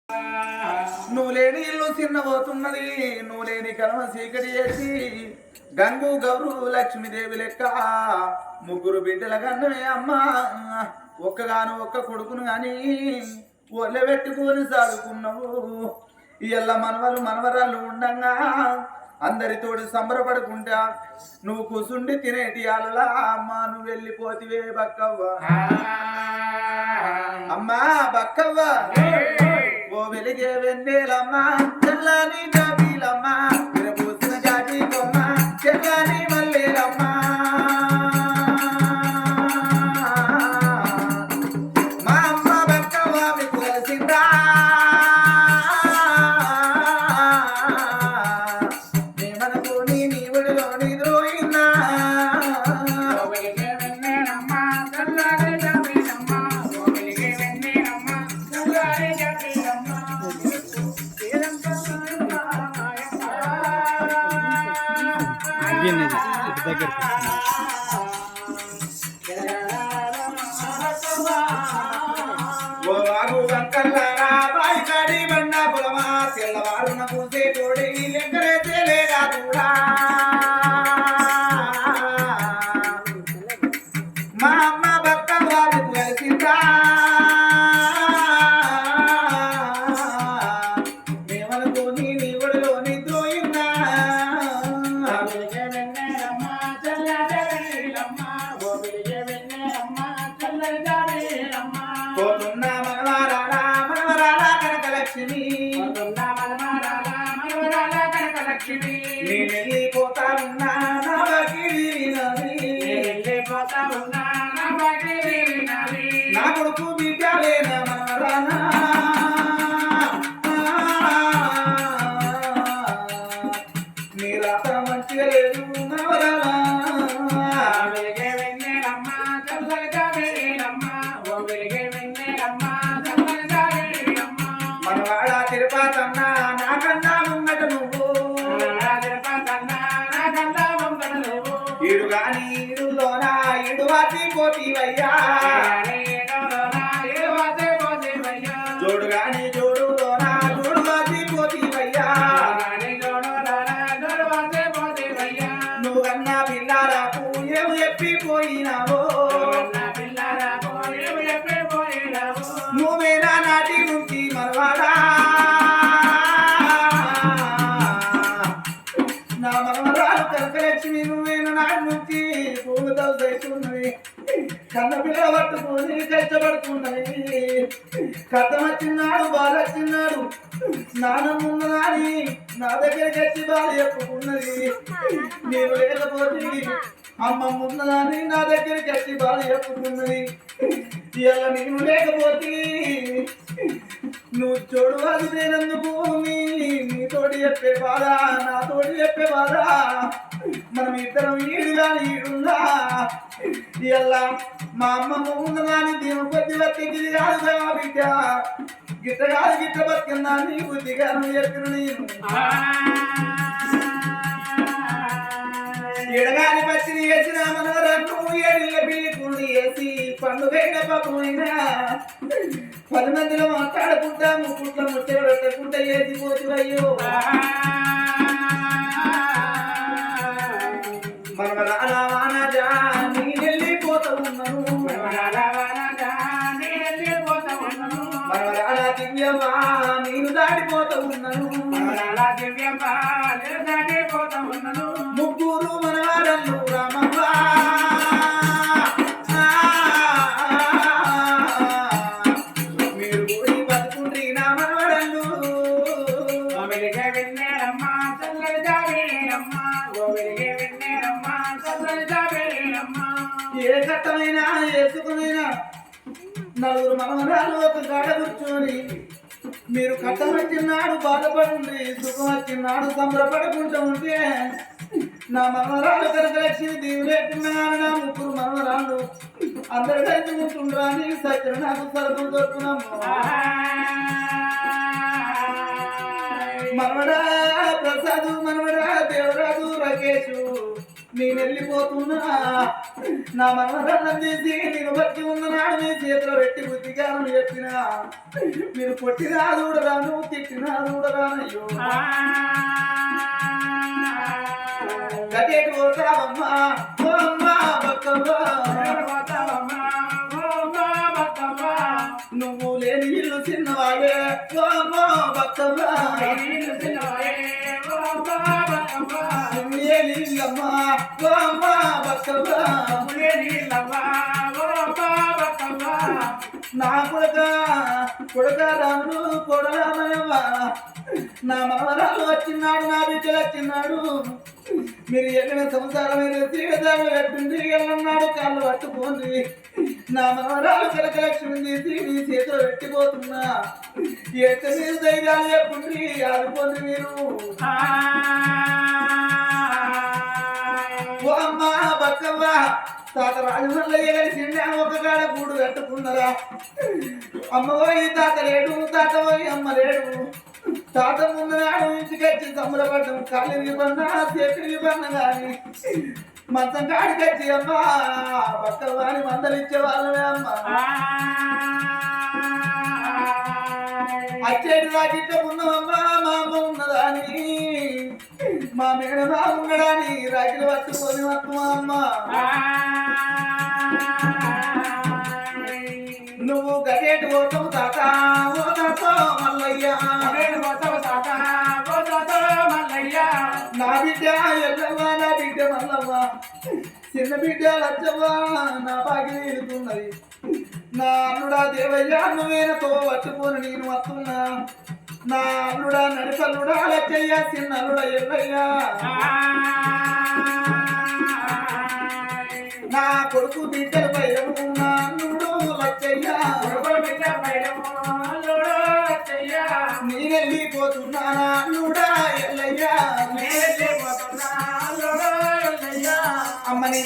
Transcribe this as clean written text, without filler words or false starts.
నువ్వు లేని ఇల్లు చిన్నబోతున్నది, నువ్వు లేని కలమ చీకటి చేసి గంగు గౌరు లక్ష్మీదేవి లెక్క ముగ్గురు బిడ్డల కన్నమే అమ్మా. ఒక్కగాను ఒక్క కొడుకును గాని ఒళ్ళ పెట్టుకొని సాదుకున్నావు. ఇళ్ళ మనవలు మనవరాళ్ళు ఉండంగా అందరితోటి సంబరపడుకుంటా నువ్వు కూసుండి తినేటి అలలా అమ్మా నువ్వు వెళ్ళిపోతివే బక్కవ్వ. అమ్మా బక్కవ్వ ఓ వెలిగే వెన్నెలమ్మా తెల్లని జాబీలమ్మా విరపూసిన జాతి కొమ్మ తెల్లని మల్లెలమ్మా. మా అమ్మ బక్కవ్వ మీకు తెలిసిందా నీ మనకు నీ ఒడిలో నిద్రోయిందా. ఓ వాగు వంకల్లారా బాయి కాడి బండ పొలమా తెల్లవారున పూసే తోడి లెక్కలే తేలేదా కూడా. మా అమ్మ బక్కవ్వ మీకు తెలిసిందా మేమనుకో నీ ఒడిలో నిద్రోయిందా. పోతున్న మనవరాలా మనవరాలా కనకలక్ష్మి నేను వెళ్ళిపోతానున్నా నా బగిరి నా కొడుకు బిడ్డలేనా మనవరాలా నీ రాత మంచిగా లేదు మనవరాలా. మనవాడ తిరుపతన్నా నాకన్నా ముంగట నువ్వు ఈడు గాని ఈడులోన ఈడు వాసి పోతీవయ్యా. జోడు గాని జోడులోన జోడు వాసి పోతీవయ్యా. నువ్వు కన్నా పిల్లారాకు ఏమి చెప్పిపోయినావో నువ్వేనా నాటి నుంచి మనవాడా. నా మనవరాలు కనకలక్ష్మి నువ్వేనా నాటి నుంచి పూలతో చేస్తున్నది కన్న పిల్ల పట్టుకొని కష్టపడుతున్నది. కథం వచ్చినాడు బాధ వచ్చినాడు నానమ్మున్నదాని నా దగ్గరికి వచ్చి బాధ చెప్పుకున్నది. నేను లేకపోతే అమ్మ ఉన్నదాన్ని నా దగ్గరికి వచ్చి బాధ చెప్పుకున్నది. ఇవాళ నేను లేకపోతే నువ్వు చూడవాలి నేనందుకు నీతోటి చెప్పే బాధ నాతోటి చెప్పే బాధ మనం ఇద్దరం ఈడు కానీ ఈడుందా. ఇవాళ మా అమ్మమ్మ ఉన్నదాన్ని దీని కొద్ది బతికి కాదు బిడ్డ గిట్ట కాదు గిట్ట బతికిందా నీ బుద్ధిగా నువ్వు చెప్పిన నేను ఎడగాలి పచ్చిని వేసిన మనవరన్ను ఏడిళ్ళ పిల్లికుండి వేసి పండుగైన పాపమైనా 10 మందిలో మాట్లాడుకుంటా ముక్కుట్ల ముచ్చట పెట్టకుండా ఏది పోతువయ్యో. మనవరాల వానజా నీ వెళ్ళిపోతా ఉన్నాను మనవరాల దివ్యమా నేను దాడిపోతా ఉన్నాను ముగ్గురు మనవారల్లు రామవ్వ మీరు పోయి బతుకుండ్రి నా మనవరల్లు. ఏ చట్టమైనా వేసుకునైనా నలుగురు మనవరాలు ఒక గాడ కూర్చొని మీరు కట్టం వచ్చినాడు బాధపడుండి సుఖం వచ్చినాడు సంబరపడుకుంటూ ఉంటే నా మనవరాలు కనకలక్ష్మి దీవు లేకుండా నా ముగ్గురు మనవరాలు అందరి కలిసి ఉంటుండ్రా అని సత్యం నాకు సరుకులు దొరుకున్నాము. మనవడా ప్రసాదు మనవడా దేవరాజు రకేషు నేను వెళ్ళిపోతున్నా నా మనవరన్నం తీసి నేను బట్టి ఉన్ననాడు నీ చేతిలో పెట్టి బుద్ధిగాను చెప్పిన మీరు కొట్టినా చూడరాను తిట్టినా చూడరానయ్యో గట్టేటి పోతావమ్మా ఓ అమ్మా బక్కవ్వా నువ్వు లేని ఇల్లు చిన్నవాయే ఓ అమ్మా బక్కవ్వా నువ్వు లేని ఇల్లమ్మా ఓ అమ్మా బక్కవ్వా నా కొడుక రాముడు కొడరామయ్యవ్వ నా మనవరాలు వచ్చినాడు నా బిడ్డలు వచ్చినాడు మీరు ఎక్కడ సంసారమైన తీగదాలు కట్టింది వెళ్ళన్నాడు కాళ్ళు పట్టుకోండి నా మనవరాలు కనకలక్ష్మి తీసి నీ చేతిలో పెట్టిపోతున్నా ఎక్క మీరు ధైర్యాలు చెప్పుండి ఆడుకోండి మీరు ఓ అమ్మా బక్కవ్వ తాత రాజమల్లయ్య కలిసిండే ఒక కాడ గూడు కట్టుకున్నారా అమ్మ పోయి తాత లేడు తాత పోయి అమ్మ లేడు తాత ముందునాడు ఇంటికి వచ్చి సంబరపడ్డం కాళ్ళు విపన్న చేతులు విపన్న కానీ మంచం కాడికి వచ్చి అమ్మ బక్కవాని మందలిచ్చే వాళ్ళమే అమ్మ అచ్చేటి రాకిట్ట ఉన్నదమ్మా మా అమ్మ ఉన్నదాని మా మేడమా ఉండడాని రాకిలు పట్టుకొని వస్తుమా అమ్మ నువ్వు గడేటి పోతావు తాత ఓ తాత మల్లయ్య నా బిడ్డ ఎల్లవ్వ నా బిడ్డ మల్లవ్వ చిన్న బిడ్డ లచ్చవ్వ నా బాగి వెళ్తున్నది నా అల్లుడా దేవయ్య నువ్వేనతో పట్టుకొని నేను వస్తున్నా నా అల్లుడా నడిపల్లుడా లచ్చయ్య చిన్న అల్లుడా ఎల్లయ్య నా కొడుకు బిడ్డలు పైరము నా అల్లుడు లచ్చయ్య నేనెళ్ళిపోతున్నా అల్లుడా ఎల్లయ్య అమ్మ నీ